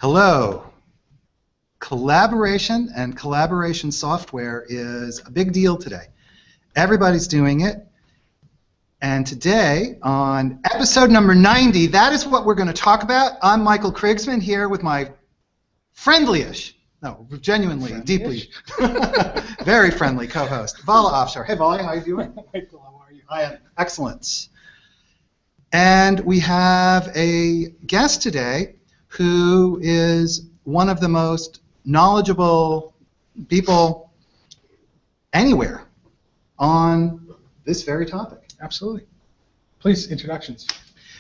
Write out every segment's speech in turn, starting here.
Hello. Collaboration and collaboration software is a big deal today. Everybody's doing it. And today, on episode number 90, that is what we're going to talk about. I'm Michael Krigsman here with my genuinely, deeply, very friendly co-host, Vala Afshar. Hey, Vala, how are you doing? Michael, how are you? I am excellent. And we have a guest today who is one of the most knowledgeable people anywhere on this very topic. Absolutely. Please, introductions.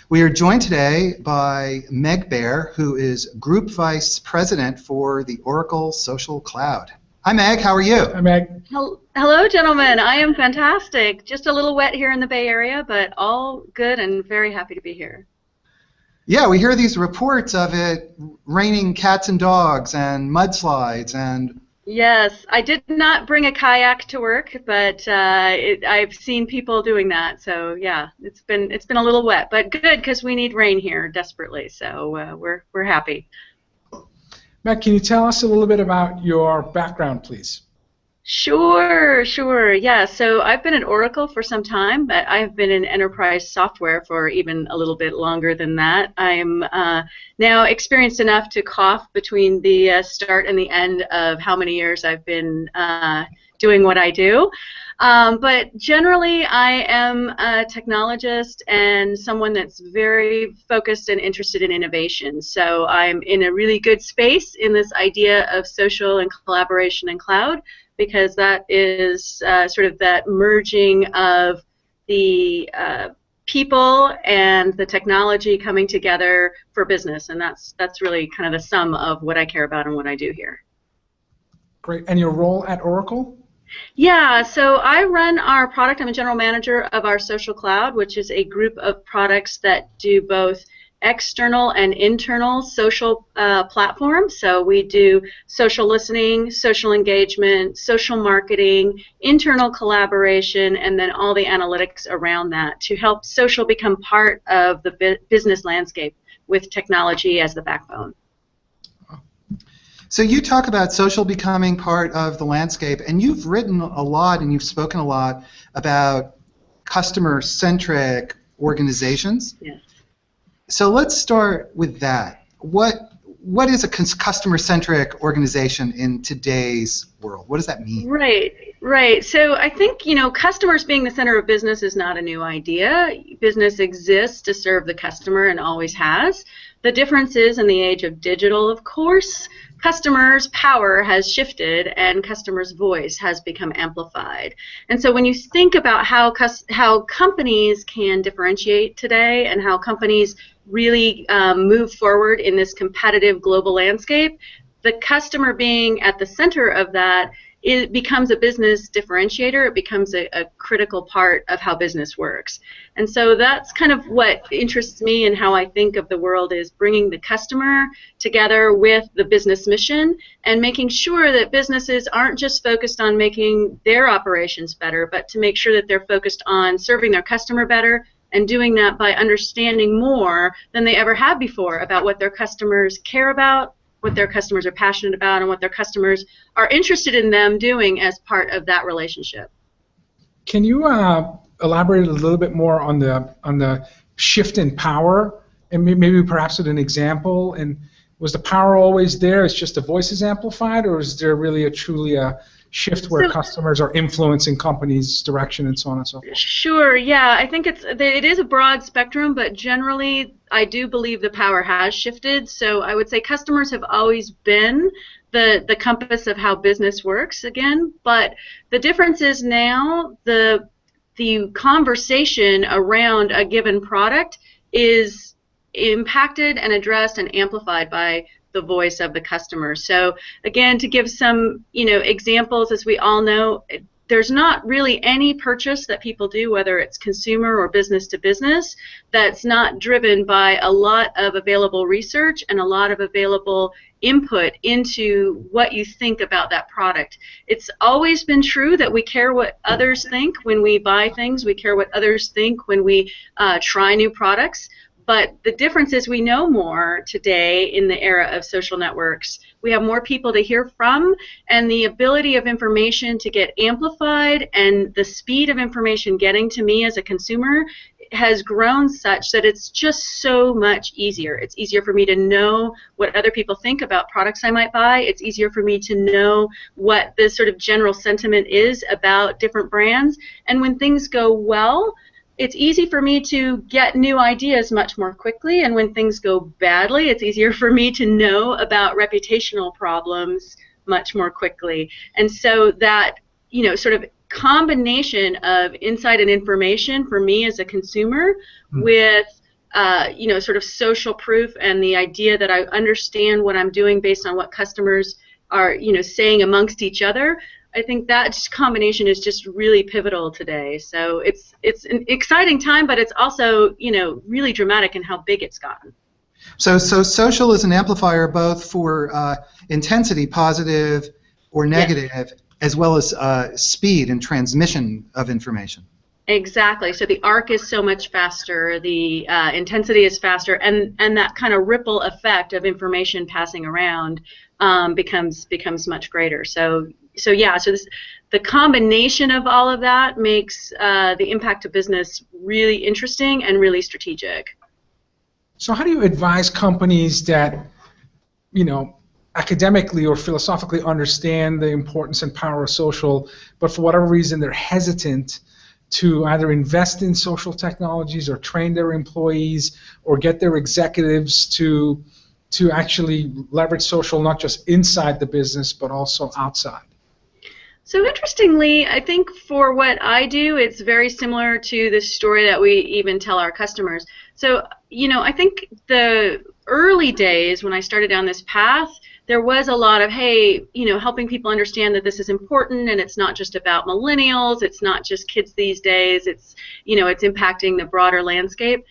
We are joined today by Meg Bear, who is Group Vice President for the Oracle Social Cloud. Hi, Meg. How are you? Hi, Meg. Hello, gentlemen. I am fantastic. Just a little wet here in the Bay Area, but all good and very happy to be here. Yeah, we hear these reports of it raining cats and dogs and mudslides and... Yes, I did not bring a kayak to work, but I've seen people doing that. So yeah, it's been a little wet, but good because we need rain here desperately. So we're happy. Meg, can you tell us a little bit about your background, please? Sure. Yeah, so I've been at Oracle for some time, but I've been in enterprise software for even a little bit longer than that. I'm now experienced enough to cough between the start and the end of how many years I've been doing what I do. But generally, I am a technologist and someone that's very focused and interested in innovation. So I'm in a really good space in this idea of social and collaboration and cloud, because that is sort of that merging of the people and the technology coming together for business, and that's really kind of the sum of what I care about and what I do here. Great. And your role at Oracle? Yeah, so I run our product. I'm a general manager of our social cloud, which is a group of products that do both external and internal social platforms. So we do social listening, social engagement, social marketing, internal collaboration, and then all the analytics around that to help social become part of the business landscape with technology as the backbone. So you talk about social becoming part of the landscape, and you've written a lot and you've spoken a lot about customer-centric organizations. Yes. So let's start with that. What is a customer-centric organization in today's world? What does that mean? Right. So I think, customers being the center of business is not a new idea. Business exists to serve the customer and always has. The difference is in the age of digital, of course, customers' power has shifted and customers' voice has become amplified. And so when you think about how companies can differentiate today and how companies really move forward in this competitive global landscape, the customer being at the center of that, it becomes a business differentiator. It becomes a critical part of how business works. And so that's kind of what interests me and how I think of the world, is bringing the customer together with the business mission and making sure that businesses aren't just focused on making their operations better, but to make sure that they're focused on serving their customer better, and doing that by understanding more than they ever have before about what their customers care about, what their customers are passionate about, and what their customers are interested in them doing as part of that relationship. Can you elaborate a little bit more on the shift in power, and maybe perhaps with an example? And was the power always there? It's just the voice is amplified, or is there really truly a shift where customers are influencing companies' direction and so on and so forth? Sure, yeah. I think it is a broad spectrum, but generally I do believe the power has shifted. So I would say customers have always been the compass of how business works again, but the difference is now the conversation around a given product is impacted and addressed and amplified by the voice of the customer. So again, to give some examples, as we all know, there's not really any purchase that people do, whether it's consumer or business to business, that's not driven by a lot of available research and a lot of available input into what you think about that product. It's always been true that we care what others think when we buy things. We care what others think when we try new products. But the difference is we know more today in the era of social networks. We have more people to hear from, and the ability of information to get amplified and the speed of information getting to me as a consumer has grown such that it's just so much easier. It's easier for me to know what other people think about products I might buy. It's easier for me to know what the sort of general sentiment is about different brands. And when things go well, it's easy for me to get new ideas much more quickly. And when things go badly, it's easier for me to know about reputational problems much more quickly. And so that, sort of combination of insight and information for me as a consumer with sort of social proof and the idea that I understand what I'm doing based on what customers are saying amongst each other, I think that combination is just really pivotal today. So it's an exciting time, but it's also really dramatic in how big it's gotten. So social is an amplifier both for intensity, positive or negative, yes, as well as speed and transmission of information. Exactly. So the arc is so much faster, the intensity is faster, and that kind of ripple effect of information passing around becomes much greater. So the combination of all of that makes the impact of business really interesting and really strategic. So how do you advise companies that, academically or philosophically understand the importance and power of social, but for whatever reason they're hesitant to either invest in social technologies or train their employees or get their executives to actually leverage social not just inside the business but also outside? So interestingly, I think for what I do, it's very similar to the story that we even tell our customers. So, I think the early days when I started down this path, there was a lot of, hey, helping people understand that this is important and it's not just about millennials, it's not just kids these days, it's, it's impacting the broader landscape.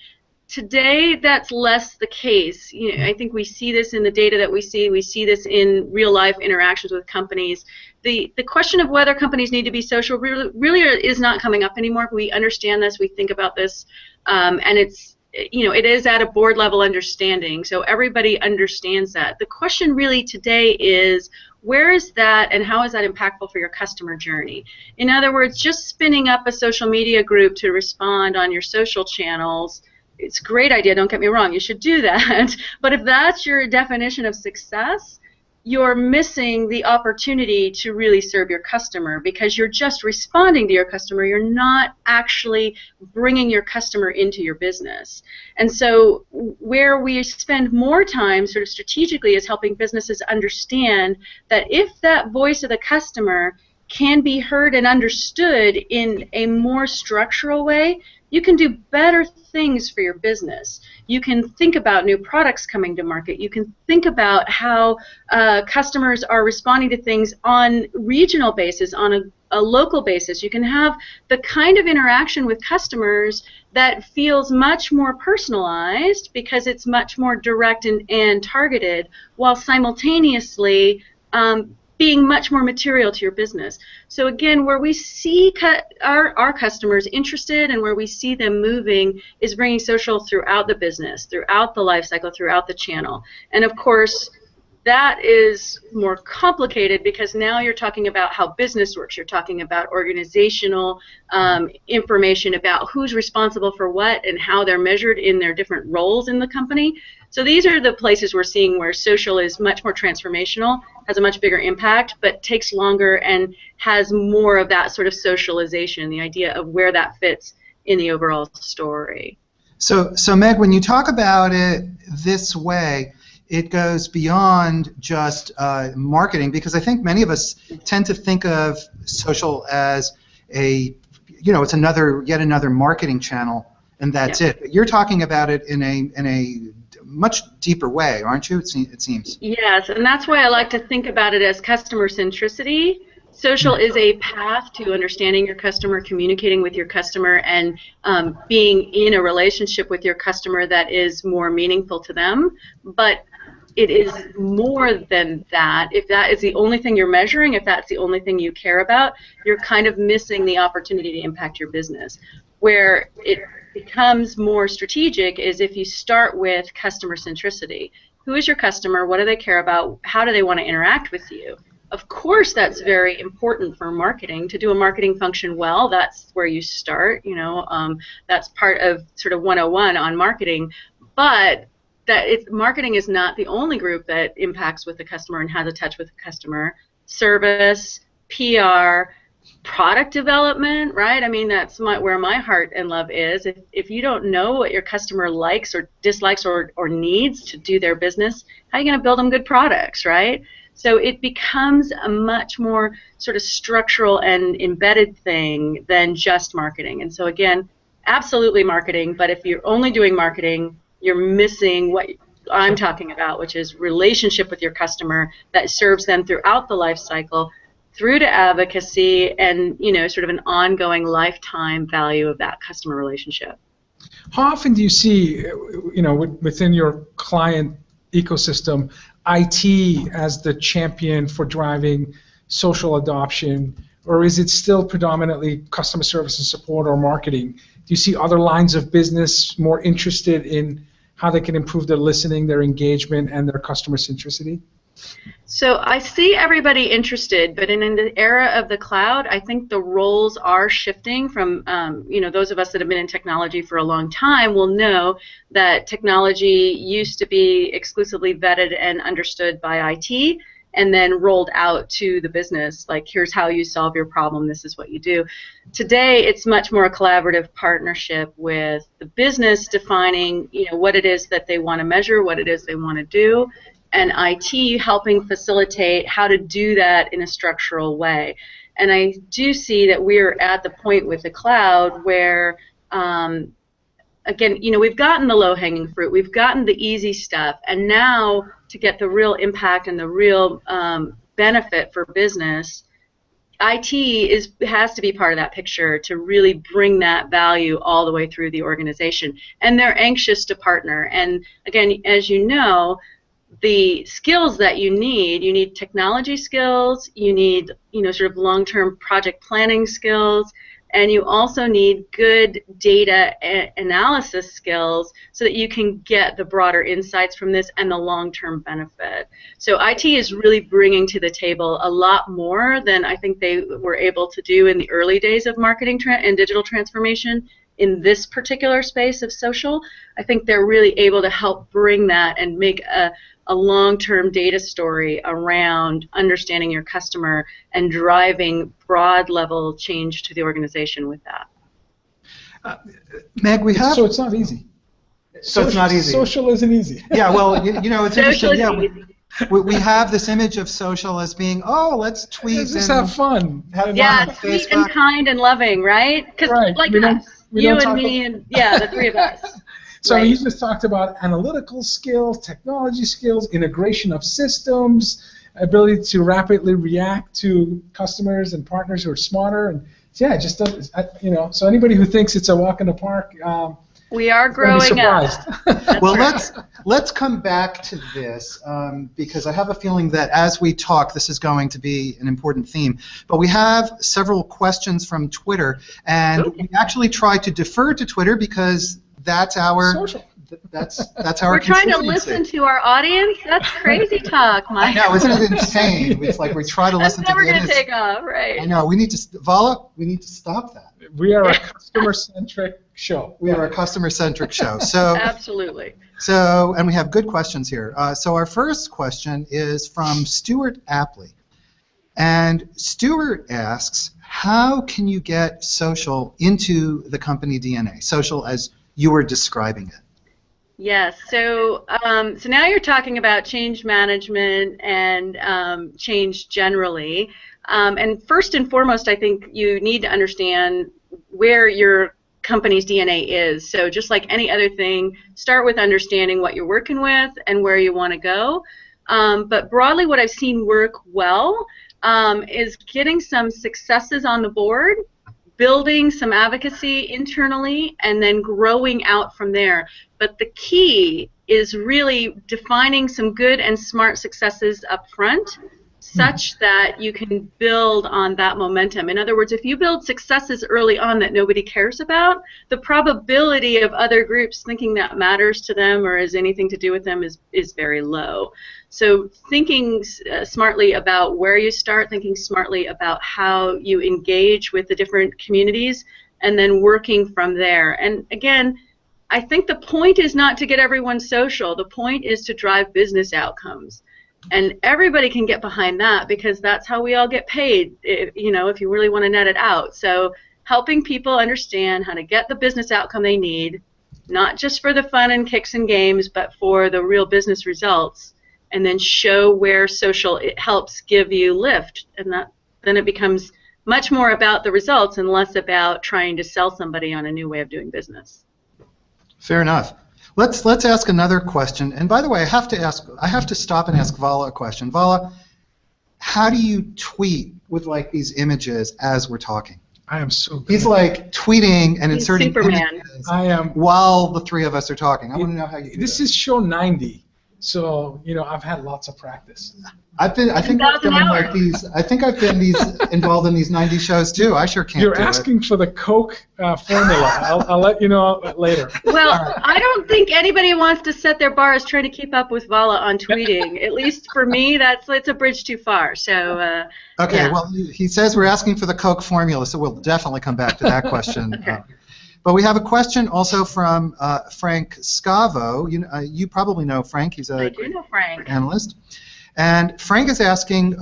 Today, that's less the case. I think we see this in the data that we see this in real-life interactions with companies. The question of whether companies need to be social really is not coming up anymore. We understand this, we think about this, and it's, it is at a board level understanding, so everybody understands that. The question really today is, where is that and how is that impactful for your customer journey? In other words, just spinning up a social media group to respond on your social channels, it's a great idea, don't get me wrong, you should do that, but if that's your definition of success, you're missing the opportunity to really serve your customer because you're just responding to your customer. You're not actually bringing your customer into your business. And so where we spend more time sort of strategically is helping businesses understand that if that voice of the customer can be heard and understood in a more structural way, you can do better things for your business. You can think about new products coming to market. You can think about how customers are responding to things on regional basis, on a local basis. You can have the kind of interaction with customers that feels much more personalized because it's much more direct and targeted, while simultaneously being much more material to your business. So again, where we see our customers interested and where we see them moving is bringing social throughout the business, throughout the life cycle, throughout the channel. And of course, that is more complicated because now you're talking about how business works. You're talking about organizational information about who's responsible for what and how they're measured in their different roles in the company. So these are the places we're seeing where social is much more transformational, has a much bigger impact, but takes longer and has more of that sort of socialization, the idea of where that fits in the overall story. So Meg, when you talk about it this way, it goes beyond just marketing, because I think many of us tend to think of social as it's yet another marketing channel, and that's it. But you're talking about it in a much deeper way, aren't you? It seems. Yes, and that's why I like to think about it as customer centricity. Social is a path to understanding your customer, communicating with your customer, and being in a relationship with your customer that is more meaningful to them. But it is more than that. If that is the only thing you're measuring, if that's the only thing you care about, you're kind of missing the opportunity to impact your business. Where it becomes more strategic is if you start with customer centricity. Who is your customer? What do they care about? How do they want to interact with you? Of course, that's very important for marketing. To do a marketing function well, that's where you start. That's part of sort of 101 on marketing. But marketing is not the only group that impacts with the customer and has a touch with the customer. Service, PR, product development, right? I mean, that's where my heart and love is. If you don't know what your customer likes or dislikes or needs to do their business, how are you going to build them good products, right? So it becomes a much more sort of structural and embedded thing than just marketing. And so again, absolutely marketing, but if you're only doing marketing, you're missing what I'm talking about, which is relationship with your customer that serves them throughout the life cycle, through to advocacy and, sort of an ongoing lifetime value of that customer relationship. How often do you see, within your client ecosystem, IT as the champion for driving social adoption, or is it still predominantly customer service and support or marketing? Do you see other lines of business more interested in how they can improve their listening, their engagement, and their customer centricity? So I see everybody interested, but in the era of the cloud, I think the roles are shifting from, those of us that have been in technology for a long time will know that technology used to be exclusively vetted and understood by IT and then rolled out to the business, like, here's how you solve your problem, this is what you do. Today, it's much more a collaborative partnership with the business defining, what it is that they want to measure, what it is they want to do, and IT helping facilitate how to do that in a structural way. And I do see that we're at the point with the cloud where, again, we've gotten the low-hanging fruit, we've gotten the easy stuff, and now to get the real impact and the real benefit for business, IT has to be part of that picture to really bring that value all the way through the organization. And they're anxious to partner. And again, as you know, the skills that you need technology skills, you need, sort of long-term project planning skills, and you also need good data analysis skills so that you can get the broader insights from this and the long-term benefit. So IT is really bringing to the table a lot more than I think they were able to do in the early days of marketing and digital transformation in this particular space of social. I think they're really able to help bring that and make a long-term data story around understanding your customer and driving broad-level change to the organization with that. Meg, we have... So it's not easy. So it's not easy. Social isn't easy. Yeah, well, it's social interesting. We have this image of social as being, let's tweet. Let's just have fun. Sweet and kind and loving, right? Because like us, you and me and, the three of us. So he just talked about analytical skills, technology skills, integration of systems, ability to rapidly react to customers and partners who are smarter, and it just does. So anybody who thinks it's a walk in the park, we are growing up. Well, let's come back to this because I have a feeling that as we talk, this is going to be an important theme. But we have several questions from Twitter, and we actually try to defer to Twitter because that's our social. That's our. We're trying to listen to our audience. That's crazy talk, Mike. I know, isn't it insane? It's like we try to listen to the That's never going to take off, right? I know. We need to, Vala. We need to stop that. We are a customer-centric show. We are a customer-centric show. So absolutely. So, and we have good questions here. So our first question is from Stuart Apley, and Stuart asks, how can you get social into the company DNA? Social as you were describing it. Yes. So now you're talking about change management and change generally. And first and foremost, I think you need to understand where your company's DNA is. So just like any other thing, start with understanding what you're working with and where you want to go. But broadly, what I've seen work well is getting some successes on the board, building some advocacy internally, and then growing out from there. But the key is really defining some good and smart successes up front such that you can build on that momentum. In other words, if you build successes early on that nobody cares about, the probability of other groups thinking that matters to them or has anything to do with them is very low. So thinking smartly about where you start, thinking smartly about how you engage with the different communities, and then working from there. And again, I think the point is not to get everyone social. The point is to drive business outcomes. And everybody can get behind that because that's how we all get paid, if you really want to net it out. So helping people understand how to get the business outcome they need, not just for the fun and kicks and games, but for the real business results, and then show where social it helps give you lift. And then it becomes much more about the results and less about trying to sell somebody on a new way of doing business. Fair enough. Let's ask another question. And by the way, I have to stop and ask Vala a question. Vala, how do you tweet with like these images as we're talking? I am so good. He's like tweeting and He's inserting Superman. images I am while the three of us are talking. I want to know how you do This is show 90, so I've had lots of practice. I think I've done like these. I think I've been involved in these 90 shows too. I sure can't. You're do asking it. for the Coke formula. I'll let you know later. Well, I don't think anybody wants to set their bar as trying to keep up with Vala on tweeting. At least for me, it's a bridge too far. So. Okay. Yeah. Well, he says we're asking for the Coke formula, so we'll definitely come back to that question. Okay. But we have a question also from Frank Scavo. You probably know Frank. He's I do know Frank. analyst. And Frank is asking,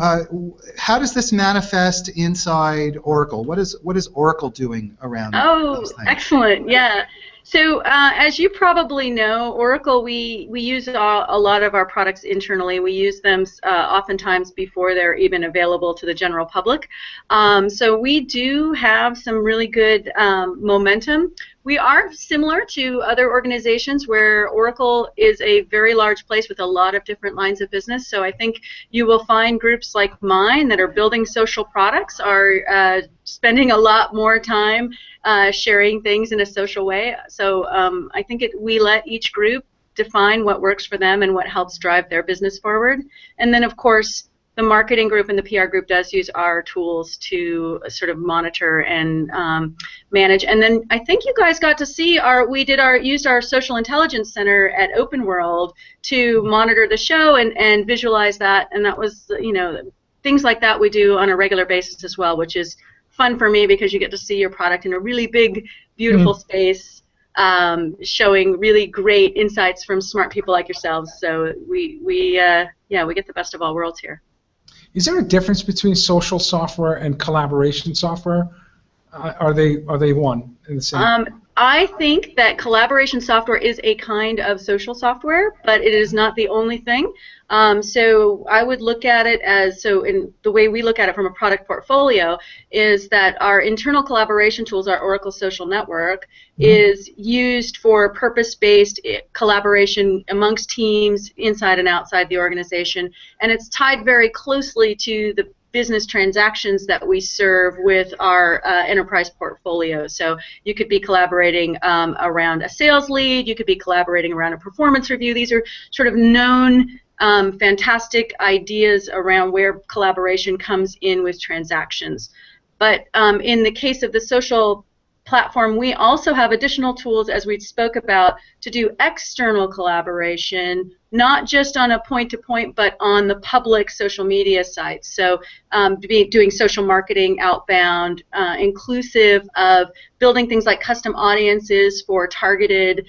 how does this manifest inside Oracle? What is Oracle doing around those things? Excellent. Yeah. So as you probably know, Oracle, we use a lot of our products internally. We use them oftentimes before they're even available to the general public. So we do have some really good momentum. We are similar to other organizations where Oracle is a very large place with a lot of different lines of business. So I think you will find groups like mine that are building social products are spending a lot more time sharing things in a social way. So I think we let each group define what works for them and what helps drive their business forward. And then, of course, the marketing group and the PR group does use our tools to sort of monitor and manage. And then I think you guys got to see used our social intelligence center at Open World to monitor the show and visualize that. And that was, things like that we do on a regular basis as well, which is fun for me because you get to see your product in a really big, beautiful space, showing really great insights from smart people like yourselves. So we get the best of all worlds here. Is there a difference between social software and collaboration software? Are they one and the same? I think that collaboration software is a kind of social software, but it is not the only thing. So I would look at it as, in the way we look at it from a product portfolio, is that our internal collaboration tools, our Oracle Social Network, is used for purpose-based collaboration amongst teams inside and outside the organization, and it's tied very closely to the business transactions that we serve with our enterprise portfolio. So you could be collaborating around a sales lead, you could be collaborating around a performance review. These are sort of known fantastic ideas around where collaboration comes in with transactions. But in the case of the social platform, we also have additional tools, as we spoke about, to do external collaboration, not just on a point-to-point, but on the public social media sites. So doing social marketing outbound, inclusive of building things like custom audiences for targeted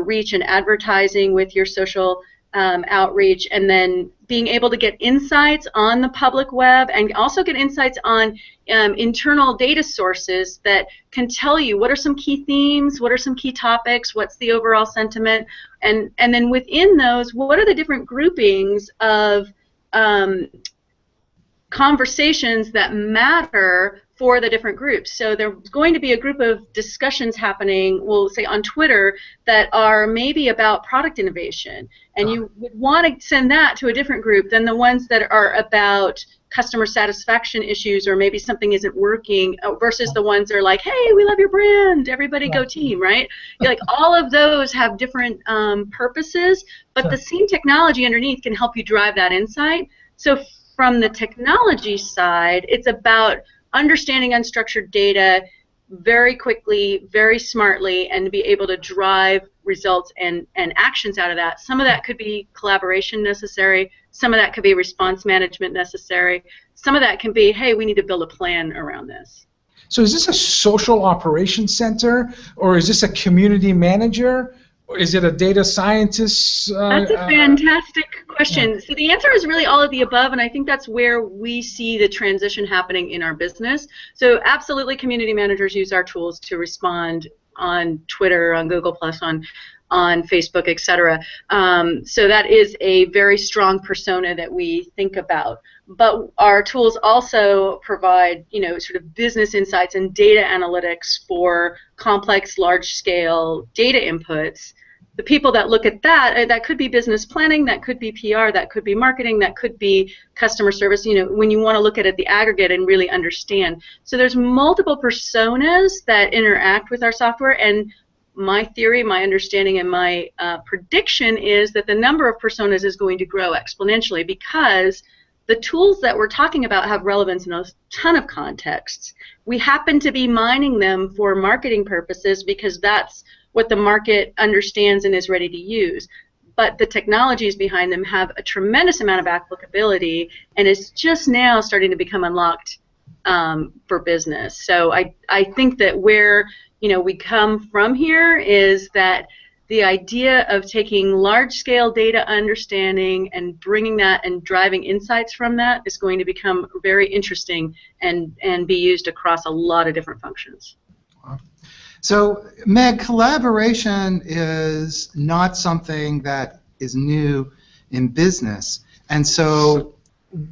reach and advertising with your social outreach, and then being able to get insights on the public web and also get insights on internal data sources that can tell you what are some key themes, what are some key topics, what's the overall sentiment, and then within those, what are the different groupings of conversations that matter for the different groups. So there's going to be a group of discussions happening, we'll say on Twitter, that are maybe about product innovation, and you would want to send that to a different group than the ones that are about customer satisfaction issues or maybe something isn't working, versus the ones that are like, hey, we love your brand, everybody go team, right? Like all of those have different purposes, but the same technology underneath can help you drive that insight. So from the technology side, it's about understanding unstructured data very quickly, very smartly, and to be able to drive results and actions out of that. Some of that could be collaboration necessary. Some of that could be response management necessary. Some of that can be, hey, we need to build a plan around this. So is this a social operations center, or is this a community manager? Or is it a data scientist? That's a fantastic question. Yeah. So the answer is really all of the above, and I think that's where we see the transition happening in our business. So absolutely, community managers use our tools to respond on Twitter, on Google+, on Facebook, etc. So that is a very strong persona that we think about. But our tools also provide, sort of business insights and data analytics for complex, large-scale data inputs. The people that look at that could be business planning, that could be PR, that could be marketing, that could be customer service, when you want to look at it, the aggregate, and really understand. So there's multiple personas that interact with our software, and my theory, my understanding, and my prediction is that the number of personas is going to grow exponentially because the tools that we're talking about have relevance in a ton of contexts. We happen to be mining them for marketing purposes because that's what the market understands and is ready to use. But the technologies behind them have a tremendous amount of applicability and is just now starting to become unlocked for business. So I think that where we come from here is that the idea of taking large-scale data understanding and bringing that and driving insights from that is going to become very interesting and be used across a lot of different functions. Wow. So, Meg, collaboration is not something that is new in business. And so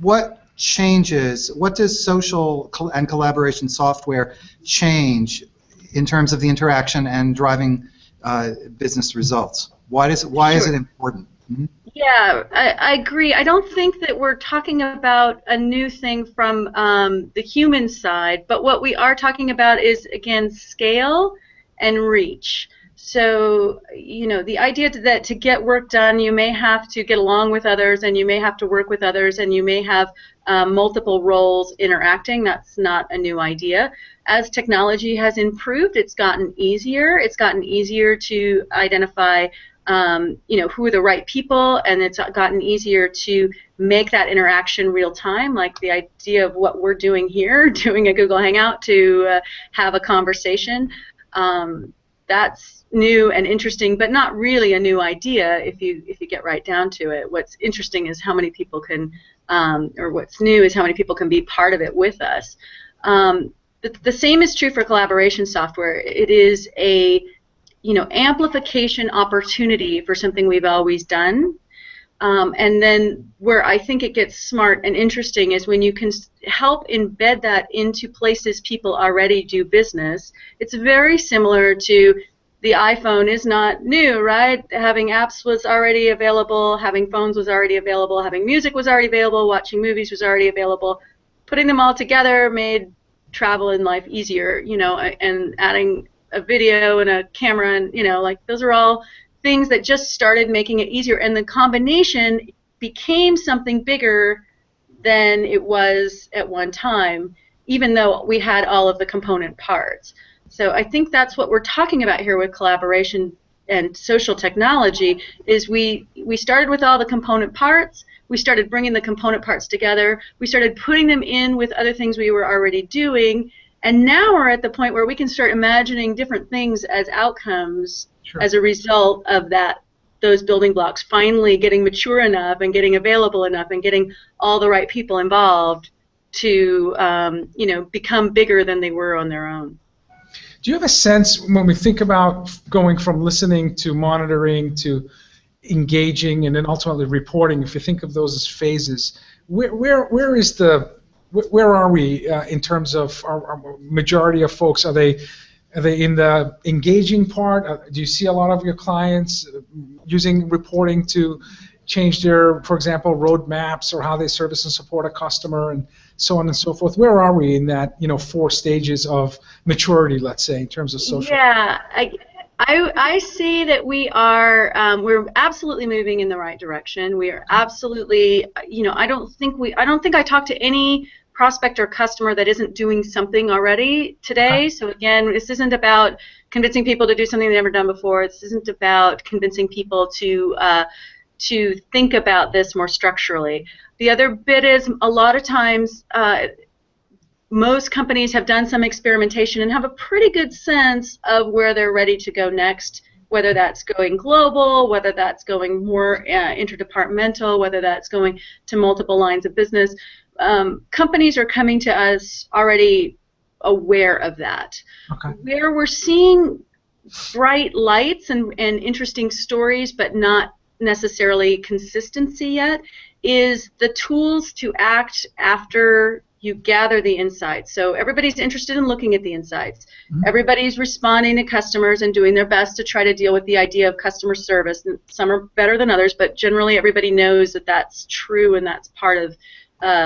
what changes, what does social and collaboration software change in terms of the interaction and driving business results? Why is it important? Mm-hmm. Yeah, I agree. I don't think that we're talking about a new thing from the human side, but what we are talking about is, again, scale and reach. So, the idea that to get work done, you may have to get along with others, and you may have to work with others, and you may have multiple roles interacting. That's not a new idea. As technology has improved, it's gotten easier. It's gotten easier to identify, who are the right people, and it's gotten easier to make that interaction real time. Like the idea of what we're doing here, doing a Google Hangout to have a conversation. That's new and interesting, but not really a new idea if you get right down to it. What's interesting is how many people can, or what's new is how many people can be part of it with us. The same is true for collaboration software. It is a amplification opportunity for something we've always done. And then where I think it gets smart and interesting is when you can help embed that into places people already do business. It's very similar to the iPhone is not new, right? Having apps was already available, having phones was already available, having music was already available, watching movies was already available. Putting them all together made travel in life easier, and adding a video and a camera, and those are all things that just started making it easier, and the combination became something bigger than it was at one time, even though we had all of the component parts. So I think that's what we're talking about here with collaboration and social technology, is we started with all the component parts, we started bringing the component parts together, we started putting them in with other things we were already doing, and now we're at the point where we can start imagining different things as outcomes. Sure. As a result of those building blocks finally getting mature enough and getting available enough and getting all the right people involved to become bigger than they were on their own. Do you have a sense, when we think about going from listening to monitoring to engaging and then ultimately reporting, if you think of those as phases, where are we in terms of our majority of folks? Are they in the engaging part? Do you see a lot of your clients using reporting to change their, for example, roadmaps or how they service and support a customer and so on and so forth? Where are we in that, 4 stages of maturity, let's say, in terms of social? Yeah, I see that we're absolutely moving in the right direction. We are absolutely, I don't think I talk to any prospect or customer that isn't doing something already today. So again, this isn't about convincing people to do something they've never done before. This isn't about convincing people to think about this more structurally. The other bit is a lot of times most companies have done some experimentation and have a pretty good sense of where they're ready to go next, whether that's going global, whether that's going more interdepartmental, whether that's going to multiple lines of business. Companies are coming to us already aware of that. Where we're seeing bright lights and interesting stories, but not necessarily consistency yet, is the tools to act after you gather the insights. So everybody's interested in looking at the insights. Everybody's responding to customers and doing their best to try to deal with the idea of customer service. And some are better than others, but generally everybody knows that that's true and that's part of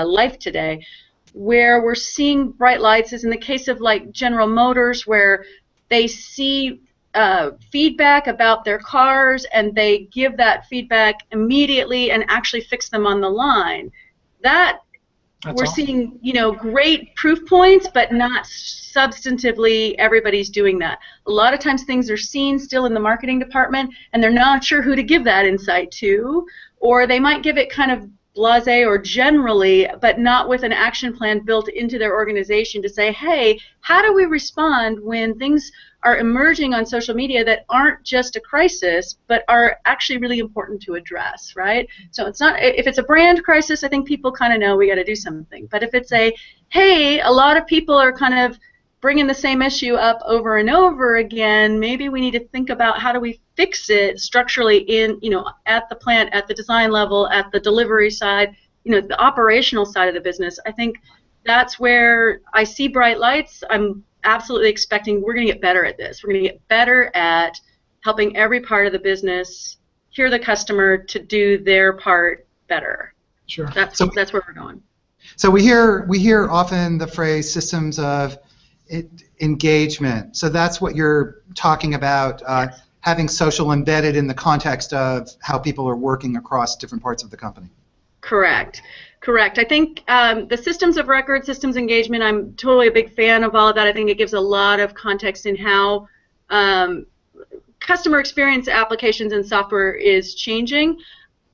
life today. Where we're seeing bright lights is in the case of like General Motors, where they see feedback about their cars and they give that feedback immediately and actually fix them on the line. That's we're awesome. Seeing, great proof points, but not substantively everybody's doing that. A lot of times things are seen still in the marketing department and they're not sure who to give that insight to, or they might give it kind of blasé or generally, but not with an action plan built into their organization to say, hey, how do we respond when things are emerging on social media that aren't just a crisis, but are actually really important to address, right? So it's not, if it's a brand crisis, I think people kind of know we got to do something. But if it's hey, a lot of people are kind of bringing the same issue up over and over again, maybe we need to think about how do we fix it structurally in, at the plant, at the design level, at the delivery side, the operational side of the business. I think that's where I see bright lights. I'm absolutely expecting we're going to get better at this. We're going to get better at helping every part of the business hear the customer to do their part better. Sure. That's where we're going. So we hear often the phrase systems of engagement. So that's what you're talking about, yes. Having social embedded in the context of how people are working across different parts of the company. Correct. I think the systems of record, systems engagement, I'm totally a big fan of all of that. I think it gives a lot of context in how customer experience applications and software is changing.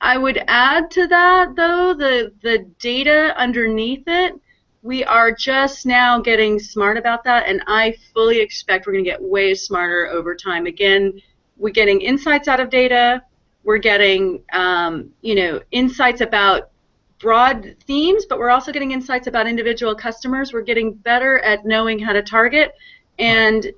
I would add to that, though, the data underneath it. We are just now getting smart about that, and I fully expect we're going to get way smarter over time. Again, we're getting insights out of data. We're getting insights about broad themes, but we're also getting insights about individual customers. We're getting better at knowing how to target. And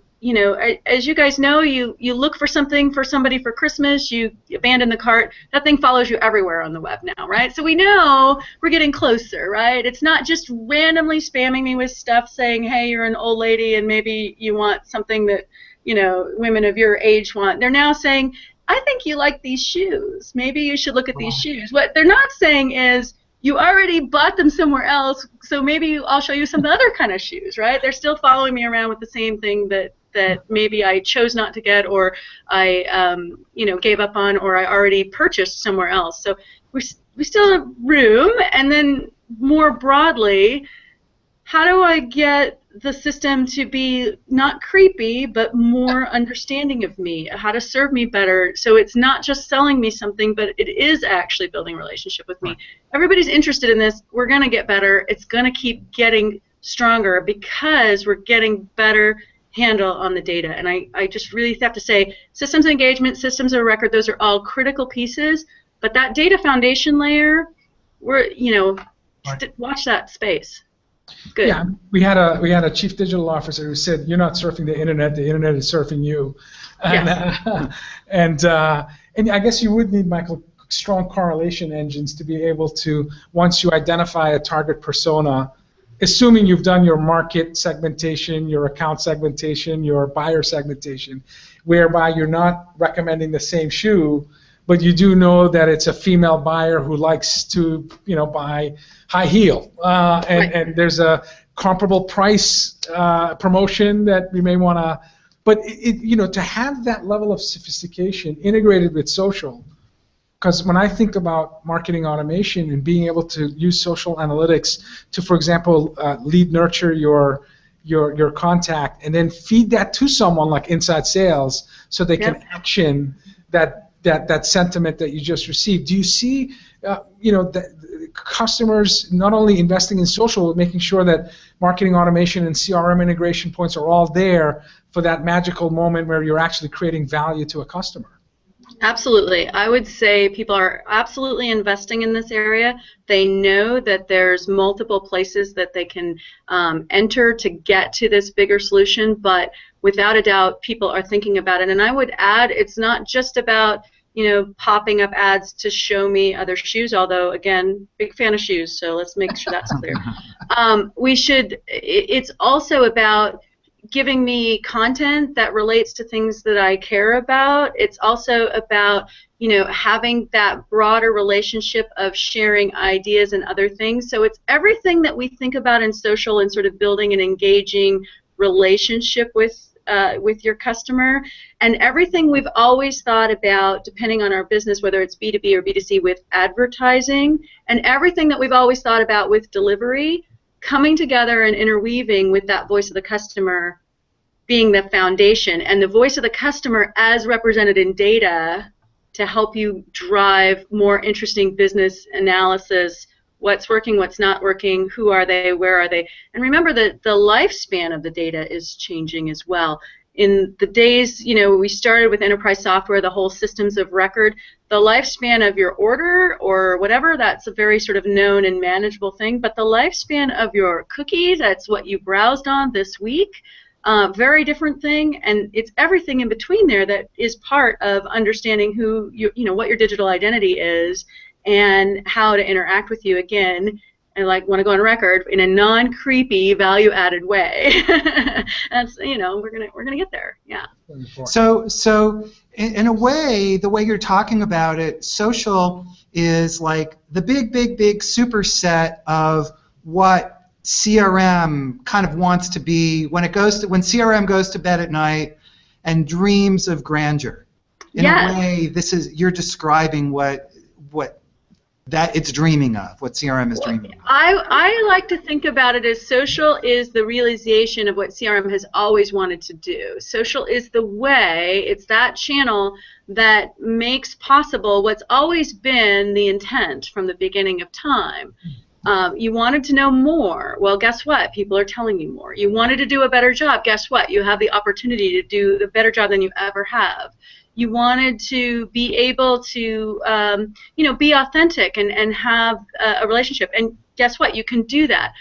as you guys know, you look for something for somebody for Christmas, you abandon the cart, that thing follows you everywhere on the web now, right? So we know we're getting closer, right? It's not just randomly spamming me with stuff saying, hey, you're an old lady and maybe you want something that women of your age want. They're now saying, I think you like these shoes. Maybe you should look at these shoes. What they're not saying is, you already bought them somewhere else, so maybe I'll show you some other kind of shoes, right? They're still following me around with the same thing that maybe I chose not to get, or I gave up on, or I already purchased somewhere else. So we still have room. And then more broadly, how do I get the system to be not creepy, but more understanding of me, how to serve me better, so it's not just selling me something, but it is actually building a relationship with me. Everybody's interested in this. We're going to get better. It's going to keep getting stronger because we're getting better handle on the data. And I just really have to say, systems of engagement, systems of record, those are all critical pieces, but that data foundation layer, watch that space. Good. Yeah, we had a chief digital officer who said, "You're not surfing the internet is surfing you." And, yes. And I guess you would need, Michael, strong correlation engines to be able to, once you identify a target persona, assuming you've done your market segmentation, your account segmentation, your buyer segmentation, whereby you're not recommending the same shoe, but you do know that it's a female buyer who likes to, buy high heel, and there's a comparable price promotion that we may want to But to have that level of sophistication integrated with social, because when I think about marketing automation and being able to use social analytics to, for example, lead nurture your contact and then feed that to someone like inside sales so they can action that sentiment that you just received. Do you see the customers not only investing in social, but making sure that marketing automation and CRM integration points are all there for that magical moment where you're actually creating value to a customer? Absolutely. I would say people are absolutely investing in this area. They know that there's multiple places that they can enter to get to this bigger solution, but without a doubt, people are thinking about it. And I would add, it's not just about popping up ads to show me other shoes, although, again, big fan of shoes, so let's make sure that's clear. It's also about giving me content that relates to things that I care about. It's also about, having that broader relationship of sharing ideas and other things. So it's everything that we think about in social and sort of building an engaging relationship with your customer, and everything we've always thought about, depending on our business, whether it's B2B or B2C, with advertising, and everything that we've always thought about with delivery, coming together and interweaving with that voice of the customer being the foundation, and the voice of the customer as represented in data to help you drive more interesting business analysis. What's working, what's not working, who are they, where are they? And remember that the lifespan of the data is changing as well. In the days, we started with enterprise software, the whole systems of record, the lifespan of your order or whatever, that's a very sort of known and manageable thing, but the lifespan of your cookie, that's what you browsed on this week, very different thing, and it's everything in between there that is part of understanding who what your digital identity is and how to interact with you again, and want to go on record in a non-creepy, value-added way. That's we're gonna get there. Yeah. So in a way, the way you're talking about it, social is like the big superset of what CRM kind of wants to be when CRM goes to bed at night and dreams of grandeur. In a way, you're describing what that it's dreaming of, what CRM is dreaming of. I like to think about it as social is the realization of what CRM has always wanted to do. Social is the way, it's that channel that makes possible what's always been the intent from the beginning of time. You wanted to know more. Well, guess what? People are telling you more. You wanted to do a better job. Guess what? You have the opportunity to do a better job than you ever have. You wanted to be able to, be authentic and have a relationship. And guess what? You can do that.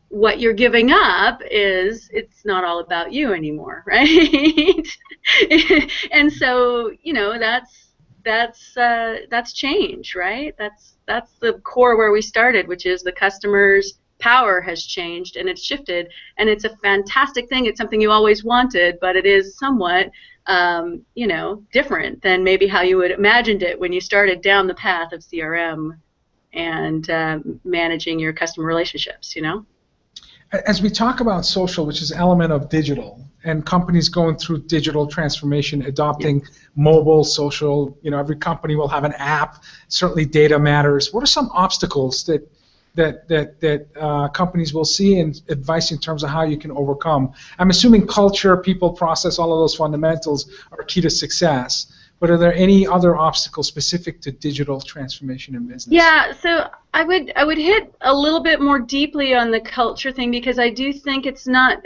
What you're giving up is it's not all about you anymore, right? And so, that's change, right? That's the core where we started, which is the customer's power has changed and it's shifted, and it's a fantastic thing. It's something you always wanted, but it is somewhat different than maybe how you would imagined it when you started down the path of CRM and managing your customer relationships, As we talk about social, which is an element of digital, and companies going through digital transformation, adopting mobile, social, every company will have an app. Certainly data matters. What are some obstacles that companies will see, and advice in terms of how you can overcome? I'm assuming culture, people, process, all of those fundamentals are key to success. But are there any other obstacles specific to digital transformation in business? Yeah, so I would hit a little bit more deeply on the culture thing, because I do think it's not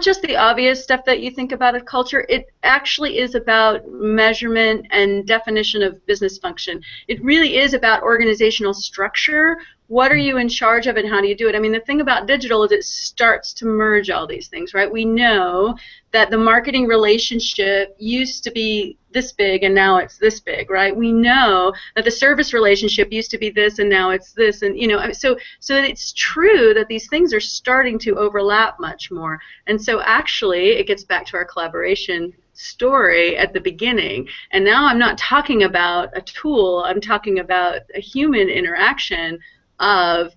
just the obvious stuff that you think about as culture. It actually is about measurement and definition of business function. It really is about organizational structure. What are you in charge of and how do you do it? I mean, the thing about digital is it starts to merge all these things, right? We know that the marketing relationship used to be this big and now it's this big, right? We know that the service relationship used to be this and now it's this, and so it's true that these things are starting to overlap much more. And so actually it gets back to our collaboration story at the beginning. And now I'm not talking about a tool, I'm talking about a human interaction of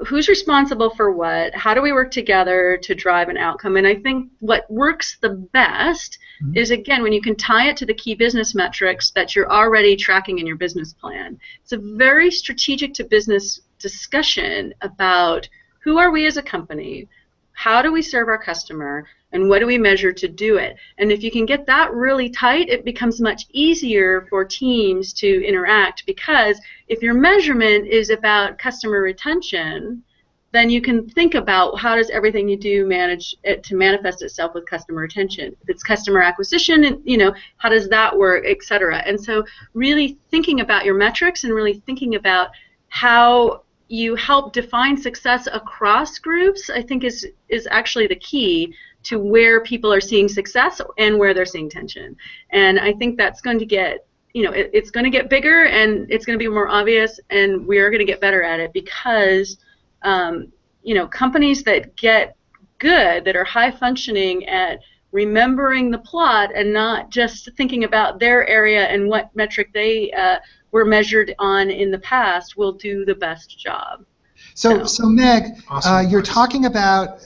who's responsible for what, how do we work together to drive an outcome. And I think what works the best is, again, when you can tie it to the key business metrics that you're already tracking in your business plan. It's a very strategic to business discussion about who are we as a company, how do we serve our customer, and what do we measure to do it. And if you can get that really tight, it becomes much easier for teams to interact, because if your measurement is about customer retention, then you can think about how does everything you do manage it to manifest itself with customer retention. If it's customer acquisition, you know, how does that work, et cetera. And so really thinking about your metrics and really thinking about how you help define success across groups, I think is actually the key to where people are seeing success and where they're seeing tension. And I think that's going to get, you know, it's going to get bigger and it's going to be more obvious, and we are going to get better at it because, you know, companies that get good, that are high functioning at remembering the plot and not just thinking about their area and what metric they were measured on in the past, will do the best job. So Meg, Awesome. You're talking about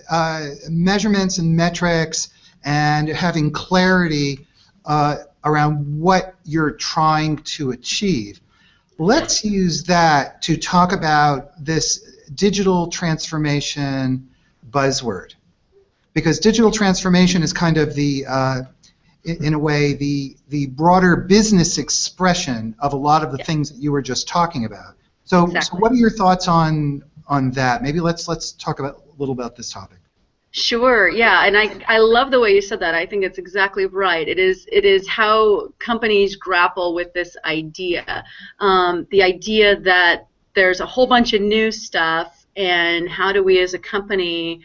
measurements and metrics and having clarity around what you're trying to achieve. Let's use that to talk about this digital transformation buzzword, because digital transformation is kind of the, in a way, the broader business expression of a lot of the things that you were just talking about. So, Exactly. So what are your thoughts on that? Maybe let's talk about a little about this topic. Sure, yeah, and I love the way you said that. I think it's exactly right. It is how companies grapple with this idea, the idea that there's a whole bunch of new stuff, and how do we as a company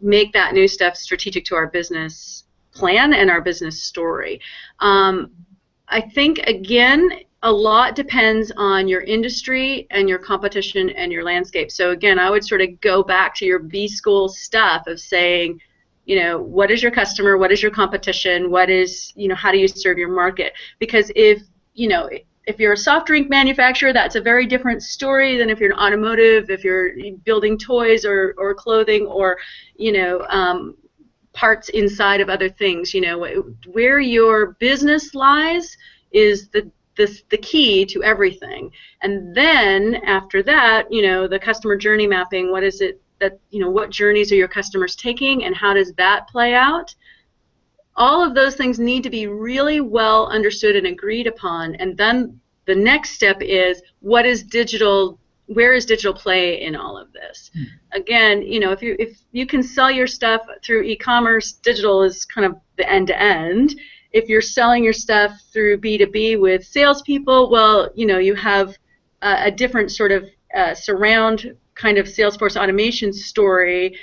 make that new stuff strategic to our business plan and our business story. I think, again, a lot depends on your industry and your competition and your landscape. So again, I would sort of go back to your B-school stuff of saying, you know, what is your customer, what is your competition, what is, you know, how do you serve your market? Because if, you know, if you're a soft drink manufacturer, that's a very different story than if you're an automotive, if you're building toys or clothing or, you know, parts inside of other things. You know, where your business lies is the key to everything. And then after that, you know, the customer journey mapping, what is it that, you know, what journeys are your customers taking and how does that play out? All of those things need to be really well understood and agreed upon. And then the next step is, what is digital, where is digital play in all of this? Again, you know, if you can sell your stuff through e-commerce, digital is kind of the end-to-end. If you're selling your stuff through B2B with salespeople, well, you know, you have a different sort of surround kind of Salesforce automation story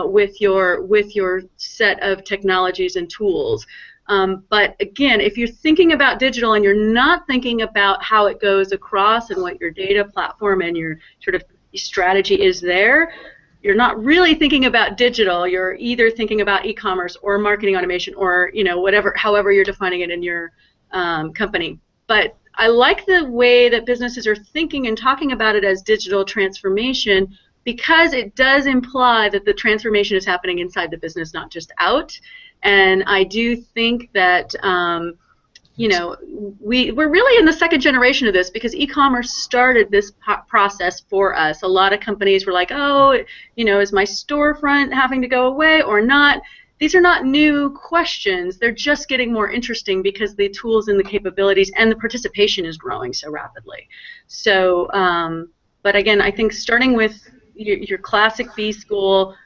with your set of technologies and tools. But again, if you're thinking about digital and you're not thinking about how it goes across and what your data platform and your sort of strategy is there, you're not really thinking about digital. You're either thinking about e-commerce or marketing automation or, you know, whatever, however you're defining it in your company. But I like the way that businesses are thinking and talking about it as digital transformation, because it does imply that the transformation is happening inside the business, not just out. And I do think that you know, we're really in the second generation of this, because e-commerce started this process for us. A lot of companies were like, oh, you know, is my storefront having to go away or not? These are not new questions. They're just getting more interesting because the tools and the capabilities and the participation is growing so rapidly. So, but again, I think starting with your classic B school,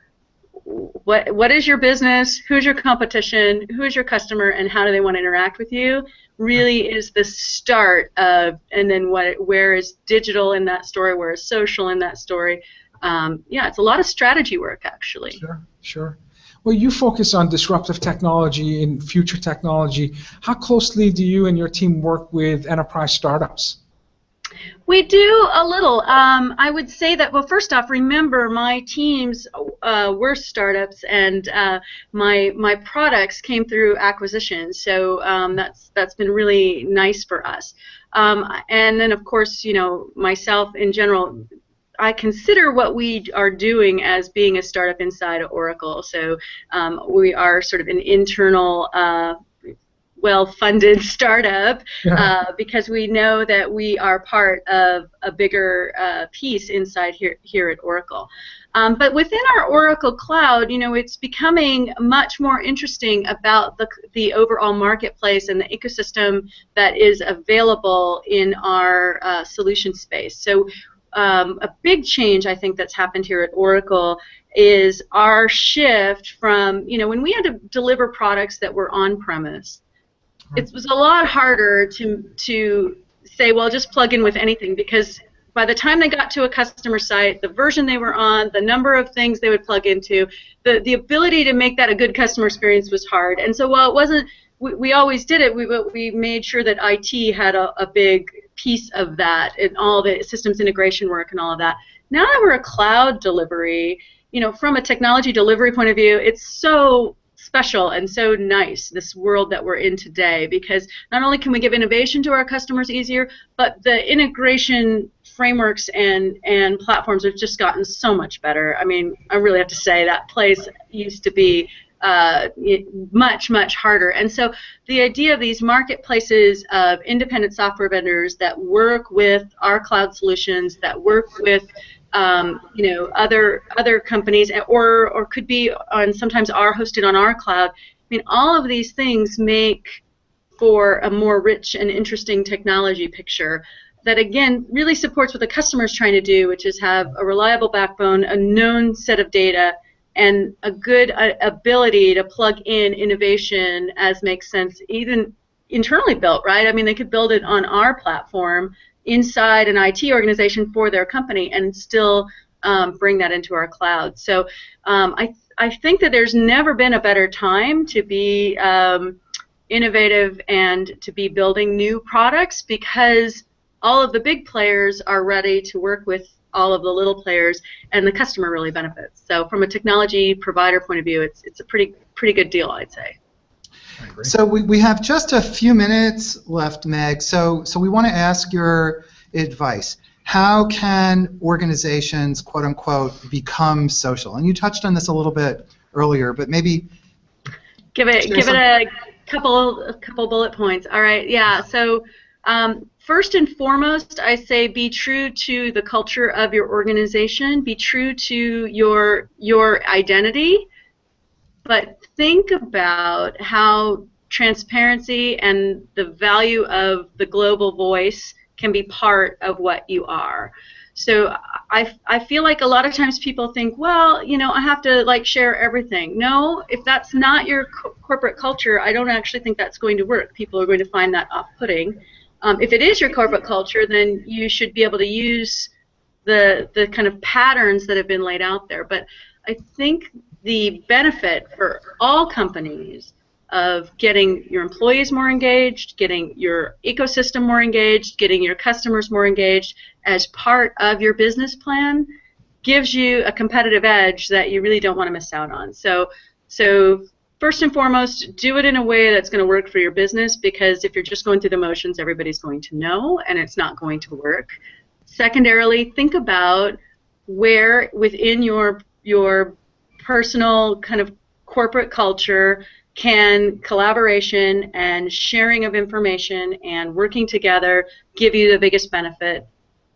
what is your business, who's your competition, who's your customer, and how do they want to interact with you, really is the start of, and then where is digital in that story, where is social in that story. Yeah, it's a lot of strategy work, actually. Sure. Well, you focus on disruptive technology and future technology. How closely do you and your team work with enterprise startups? We do a little. I would say that, well, first off, remember my teams were startups, and my products came through acquisition. So that's been really nice for us. And then, of course, you know, myself in general, I consider what we are doing as being a startup inside of Oracle. So we are sort of an internal, well-funded startup because we know that we are part of a bigger piece inside here at Oracle. But within our Oracle Cloud, it's becoming much more interesting about the overall marketplace and the ecosystem that is available in our solution space. So a big change I think that's happened here at Oracle is our shift from, when we had to deliver products that were on-premise, it was a lot harder to say, well, just plug in with anything, because by the time they got to a customer site, the version they were on, the number of things they would plug into, the ability to make that a good customer experience was hard. And so while it wasn't, we always did it, we made sure that IT had a big piece of that and all the systems integration work and all of that. Now that we're a cloud delivery, from a technology delivery point of view, it's so special and so nice, this world that we're in today, because not only can we give innovation to our customers easier, but the integration frameworks and platforms have just gotten so much better. I mean, I really have to say that place used to be much, much harder. And so the idea of these marketplaces of independent software vendors that work with our cloud solutions, that work with other companies, or could be on, sometimes are hosted on our cloud. I mean, all of these things make for a more rich and interesting technology picture that, again, really supports what the customer is trying to do, which is have a reliable backbone, a known set of data, and a good ability to plug in innovation as makes sense, even internally built, right? I mean, they could build it on our platform inside an IT organization for their company and still bring that into our cloud. So I think that there's never been a better time to be innovative and to be building new products, because all of the big players are ready to work with all of the little players, and the customer really benefits. So from a technology provider point of view, it's a pretty good deal, I'd say. So we have just a few minutes left, Meg. So we want to ask your advice. How can organizations, quote unquote, become social? And you touched on this a little bit earlier, but maybe give it a couple bullet points. All right, yeah. So first and foremost, I say be true to the culture of your organization. Be true to your identity. But think about how transparency and the value of the global voice can be part of what you are. So I feel like a lot of times people think, well, I have to share everything. No, if that's not your corporate culture, I don't actually think that's going to work. People are going to find that off-putting. If it is your corporate culture, then you should be able to use the kind of patterns that have been laid out there. But I think the benefit for all companies of getting your employees more engaged, getting your ecosystem more engaged, getting your customers more engaged as part of your business plan gives you a competitive edge that you really don't want to miss out on. So first and foremost, do it in a way that's going to work for your business, because if you're just going through the motions, everybody's going to know, and it's not going to work. Secondarily, think about where within your personal kind of corporate culture can collaboration and sharing of information and working together give you the biggest benefit.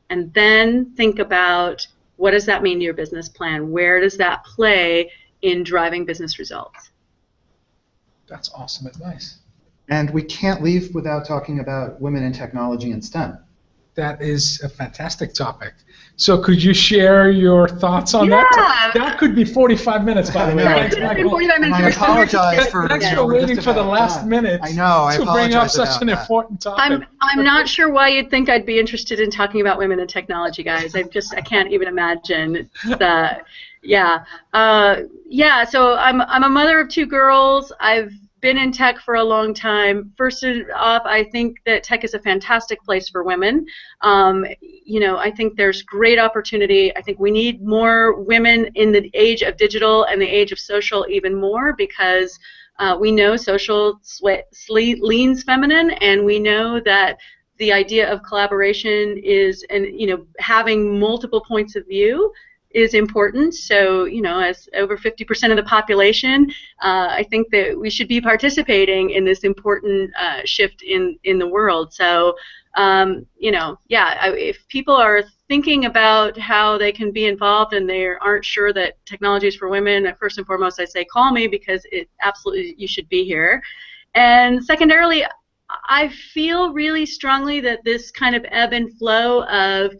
And then think about, what does that mean to your business plan? Where does that play in driving business results? That's awesome advice. And we can't leave without talking about women in technology and STEM. That is a fantastic topic. So could you share your thoughts on that? That could be 45 minutes, by the way. That could have been 45 minutes. And I apologize for thanks for waiting for the last minute. I know. I to bring up such an important topic. I'm not sure why you'd think I'd be interested in talking about women in technology, guys. I can't even imagine that. Yeah. So I'm a mother of 2 girls. I've been in tech for a long time. First off, I think that tech is a fantastic place for women. I think there's great opportunity. I think we need more women in the age of digital and the age of social even more, because we know social leans feminine, and we know that the idea of collaboration is, and having multiple points of view is important. So, as over 50% of the population, I think that we should be participating in this important shift in the world. So, if people are thinking about how they can be involved and they aren't sure that technology is for women, first and foremost, I say call me, because you should be here. And secondarily, I feel really strongly that this kind of ebb and flow of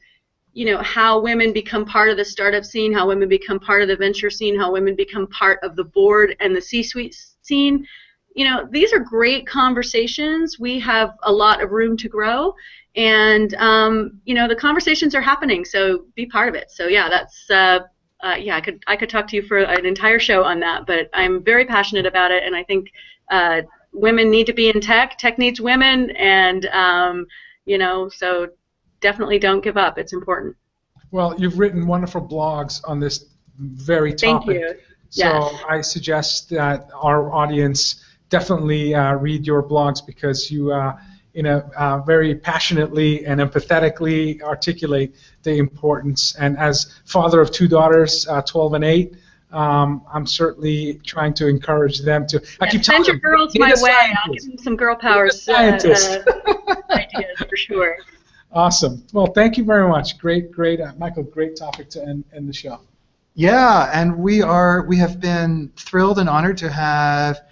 how women become part of the startup scene, how women become part of the venture scene, how women become part of the board and the C-suite scene, these are great conversations. We have a lot of room to grow, and the conversations are happening, so be part of it. So yeah, that's I could talk to you for an entire show on that, but I'm very passionate about it, and I think women need to be in tech. Tech needs women, and so definitely don't give up. It's important. Well, you've written wonderful blogs on this very topic. Thank you. So yes. I suggest that our audience definitely read your blogs, because you very passionately and empathetically articulate the importance. And as father of 2 daughters, 12 and 8, I'm certainly trying to encourage them to. I keep send your girls my way. Scientist. I'll give them some girl powers ideas for sure. Awesome. Well, thank you very much. Great, Michael. Great topic to end the show. Yeah, and we have been thrilled and honored to have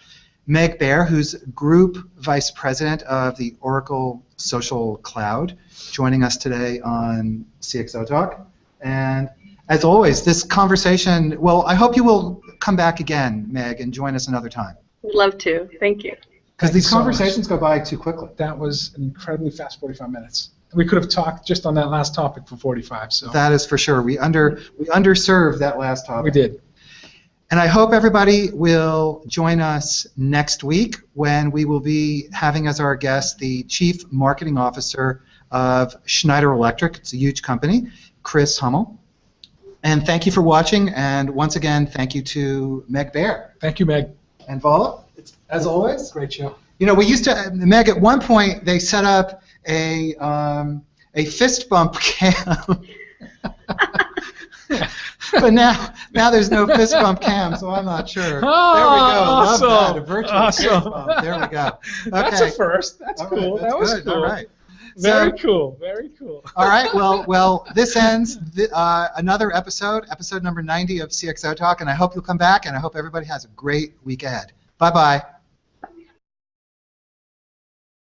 Meg Bear, who's Group Vice President of the Oracle Social Cloud, joining us today on CXOTalk. And as always, this conversation, well, I hope you will come back again, Meg, and join us another time. Would love to. Thank you. Because these conversations go by too quickly. That was an incredibly fast 45 minutes. We could have talked just on that last topic for 45. So that is for sure. We underserved that last topic. We did. And I hope everybody will join us next week, when we will be having as our guest the Chief Marketing Officer of Schneider Electric. It's a huge company, Chris Hummel. And thank you for watching. And once again, thank you to Meg Bear. Thank you, Meg. And Vala, as always. Great show. We used to, Meg, at one point they set up a fist bump cam. But now there's no fist bump cam, so I'm not sure. Oh, there we go. awesome. Love that. A virtual fist bump. There we go. Okay. That's a first. That's All cool. right, that's that was good. cool. All right. Very cool. Very cool. All right. Well, this ends another episode number 90 of CXO Talk, and I hope you'll come back, and I hope everybody has a great week ahead. Bye-bye.